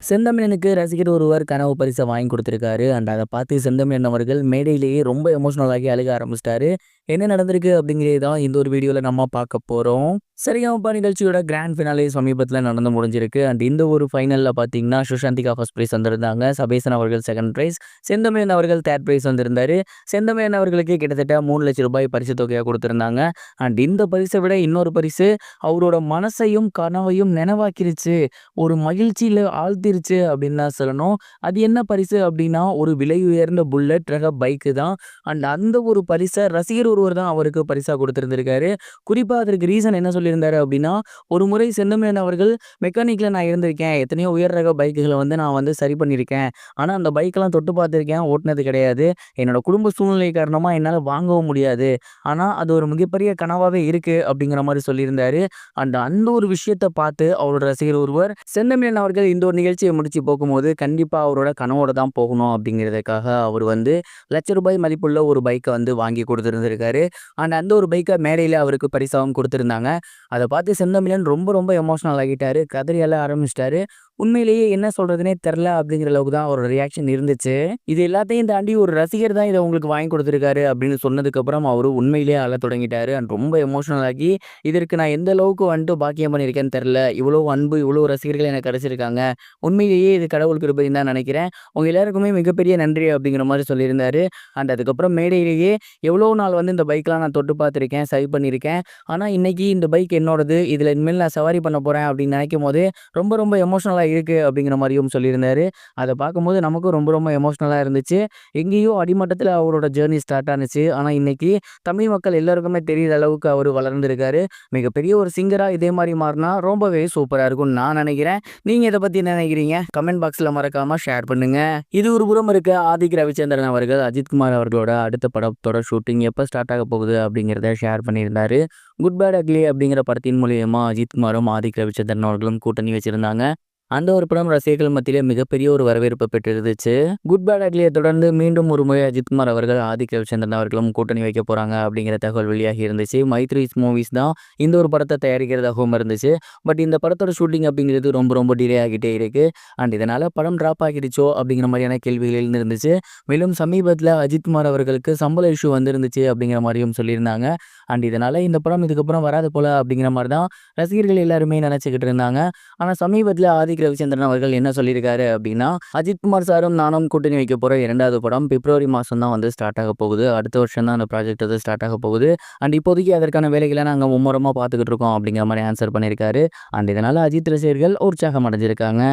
செந்தமிழனுக்கு ரசிகர் ஒருவர் கனவு பரிச வாங்கி குடுத்திருக்காரு. அண்ட் அத பார்த்து செந்தமிழன் அவர்கள் மேடையிலேயே ரொம்ப எமோஷனல் ஆகி அழுக ஆரம்பிச்சுட்டாரு. என்ன நடந்திருக்கு அப்படிங்கிறது தான் இந்த ஒரு வீடியோல நம்ம பார்க்க போறோம். சரிகமப நிகழ்ச்சியோட கிராண்ட் ஃபினாலே சமீபத்தில நடந்து முடிஞ்சிருக்கு. அண்ட் இந்த ஒரு ஃபைனல்ல பார்த்தீங்கன்னா, சுஷாந்திகா ஃபர்ஸ்ட் பிரைஸ் வந்திருந்தாங்க. சபேசன் அவர்கள் செகண்ட் பிரைஸ், செந்தமிழன் அவர்கள் தேர்ட் பிரைஸ் வந்திருந்தாரு. செந்தமிழன் அவர்களுக்கு கிட்டத்தட்ட ரூ. 3,00,000 பரிசு தொகையா குடுத்திருந்தாங்க. அண்ட் இந்த பரிச விட இன்னொரு பரிசு அவரோட மனசையும், கனவையும் நனவாக்கிருச்சு. ஒரு மகிழ்ச்சியில ஆழ்த்திருச்சு அப்படின்னு தான் சொல்லணும். அது என்ன பரிசு அப்படின்னா, ஒரு விலை உயர்ந்த புல்லட் ரக பைக்கு தான். அண்ட் அந்த ஒரு பரிச ரசிகர் ஒருவர் தான் அவருக்கு பரிசா குடுத்திருந்திருக்காரு. குறிப்பா அதற்கு ரீசன் என்ன சொல்லியிருந்தாரு அப்படின்னா, ஒரு முறை செந்தமிழன் அவர்கள் மெக்கானிக்ல நான் இருந்திருக்கேன். எத்தனையோ உயர் ரக பைக்குகள நான் சரி பண்ணியிருக்கேன். ஆனா அந்த பைக்கெல்லாம் தொட்டு பார்த்துருக்கேன். ஓட்டுனது கிடையாது. என்னோட குடும்ப சூழ்நிலை காரணமா என்னால வாங்கவும் முடியாது. ஆனா அது ஒரு மிகப்பெரிய கனவாவே இருக்கு அப்படிங்கிற மாரி சொல்லியிருந்தாரு. அண்ட் அந்த ஒரு விஷயத்த பார்த்து அவரோட ரசிகர் ஒருவர் செந்தமிழன் அவர்கள் இந்த ஒரு நிகழ்ச்சிய முடிச்சு போகும்போது, கண்டிப்பா அவரோட கனவோட தான் போகணும் அப்படிங்கிறதுக்காக அவர் ரூ. 1,00,000 மதிப்புள்ள ஒரு பைக்க வாங்கி குடுத்திருந்திருக்காரு. அண்ட் அந்த ஒரு பைக்க மேடையில அவருக்கு பரிசாவும் குடுத்திருந்தாங்க. அத பார்த்து செந்தமிழன் ரொம்ப ரொம்ப எமோஷனல் ஆகிட்டாரு. கதறி அழ ஆரம்பிச்சுட்டாரு. உண்மையிலேயே என்ன சொல்றதுன்னே தெரியல அப்படிங்கிற அளவுக்கு தான் அவரோட ரியாக்ஷன் இருந்துச்சு. இது எல்லாத்தையும் தாண்டி ஒரு ரசிகர் தான் இத உங்களுக்கு வாங்கி குடுத்திருக்காரு அப்படின்னு சொன்னதுக்கப்புறம் அவரு உண்மையிலேயே அழத் தொடங்கிட்டாரு. அண்ட் ரொம்ப எமோஷனல் ஆகி, இதற்கு நான் எந்த அளவுக்கு பாக்கியம் பண்ணியிருக்கேன்னு தெரியல. இவ்வளோ அன்பு, இவ்வளோ ரசிகர்கள் எனக்கு கிடைச்சிருக்காங்க. உண்மையிலேயே இது கடவுள் கிருபைன்னு தான் நினைக்கிறேன். உங்க எல்லாருக்குமே மிகப்பெரிய நன்றி அப்படிங்கிற மாரி சொல்லியிருந்தாரு. அண்ட் அதுக்கப்புறம் மேடையிலேயே எவ்வளோ நாள் இந்த பைக்லாம் நான் தொட்டு பார்த்துருக்கேன், சரி பண்ணியிருக்கேன். ஆனா இன்னைக்கு இந்த பைக் என்னோடது. இதுல இனிமேல் நான் சவாரி பண்ண போறேன் அப்படின்னு நினைக்கும்போதே ரொம்ப ரொம்ப எமோஷனலா இருக்கு அப்படிங்கிற மாரியும் சொல்லியிருந்தாரு. அத பார்க்கும்போது நமக்கும் ரொம்ப ரொம்ப எமோஷனலா இருந்துச்சு. எங்கேயோ அடிமட்டத்தில அவரோட ஜர்னி ஸ்டார்ட் ஆனுச்சு. ஆனா இன்னைக்கு தமிழ் மக்கள் எல்லாருக்குமே தெரியிற அளவுக்கு அவரு வளர்ந்திருக்காரு. மிகப்பெரிய ஒரு சிங்கரா இதே மாரி மாறுனா ரொம்பவே சூப்பரா இருக்கும்னு நான் நினைக்கிறேன். நீங்க இத பத்தி என்ன நினைக்கிறீங்க? கமெண்ட் பாக்ஸ்ல மறக்காம ஷேர் பண்ணுங்க. இது ஒரு புறம் இருக்க, ஆதிக் ரவிச்சந்திரன் அவர்கள் அஜித்குமார் அவர்களோட அடுத்த படத்தோட ஷூட்டிங் எப்ப ஸ்டார்ட் ஆக போகுது அப்படிங்கிறத ஷேர் பண்ணியிருந்தாரு. குட் பேட் அக்லி அப்படிங்கிற படத்தின் மூலியமா அஜித்குமாரும் ஆதிக் ரவிச்சந்திரன் அவர்களும் கூட்டணி வச்சிருந்தாங்க. அந்த ஒரு படம் ரசிகர்கள் மத்தியிலே மிகப்பெரிய ஒரு வரவேற்பு பெற்றிருந்துச்சு. குட் பேட் அக்லியை தொடர்ந்து மீண்டும் ஒரு முறை அஜித்குமார் அவர்கள், ஆதிக் ரவிச்சந்திரன் அவர்களும் கூட்டணி வைக்க போறாங்க அப்படிங்கிற தகவல் வெளியாகி இருந்துச்சு. மைத்ரீஸ் மூவிஸ் தான் இந்த ஒரு படத்தை தயாரிக்கிறதாகவும் இருந்துச்சு. பட் இந்த படத்தோட ஷூட்டிங் அப்படிங்கிறது ரொம்ப ரொம்ப டிலே ஆகிட்டே இருக்கு. அண்ட் இதனால படம் டிராப் ஆகிடுச்சோ அப்படிங்கிற மாதிரியான கேள்விகள் இருந்துச்சு. மேலும் சமீபத்தில் அஜித்குமார் அவர்களுக்கு சம்பள இஷ்யூ வந்திருந்துச்சு அப்படிங்கிற மாதிரியும் சொல்லியிருந்தாங்க. அண்ட் இதனால இந்த படம் இதுக்கப்புறம் வராது போல அப்படிங்கிற மாதிரி தான் ரசிகர்கள் எல்லாருமே நினைச்சுக்கிட்டு இருந்தாங்க. ஆனா சமீபத்தில் ஆதிக் ரவிச்சந்திரன் அவர்கள் என்ன சொல்லியிருக்காரு அப்படின்னா, அஜித்குமார் சாரும் நானும் கூட்டணி வைக்க போற 2வது படம் பிப்ரவரி மாசம் தான் ஸ்டார்ட் ஆக போகுது. அடுத்த வருஷம் தான் அந்த ப்ராஜெக்ட் ஸ்டார்ட் ஆக போகுது. அண்ட் இப்போதைக்கு அதற்கான வேலைகளை நாங்கள் மும்முரமா பார்த்துக்கிட்டு இருக்கோம் அப்படிங்கிற மாதிரி ஆன்சர் பண்ணியிருக்காரு. அண்ட் இதனால அஜித் ரசிகர்கள் உற்சாகம் அடைஞ்சிருக்காங்க.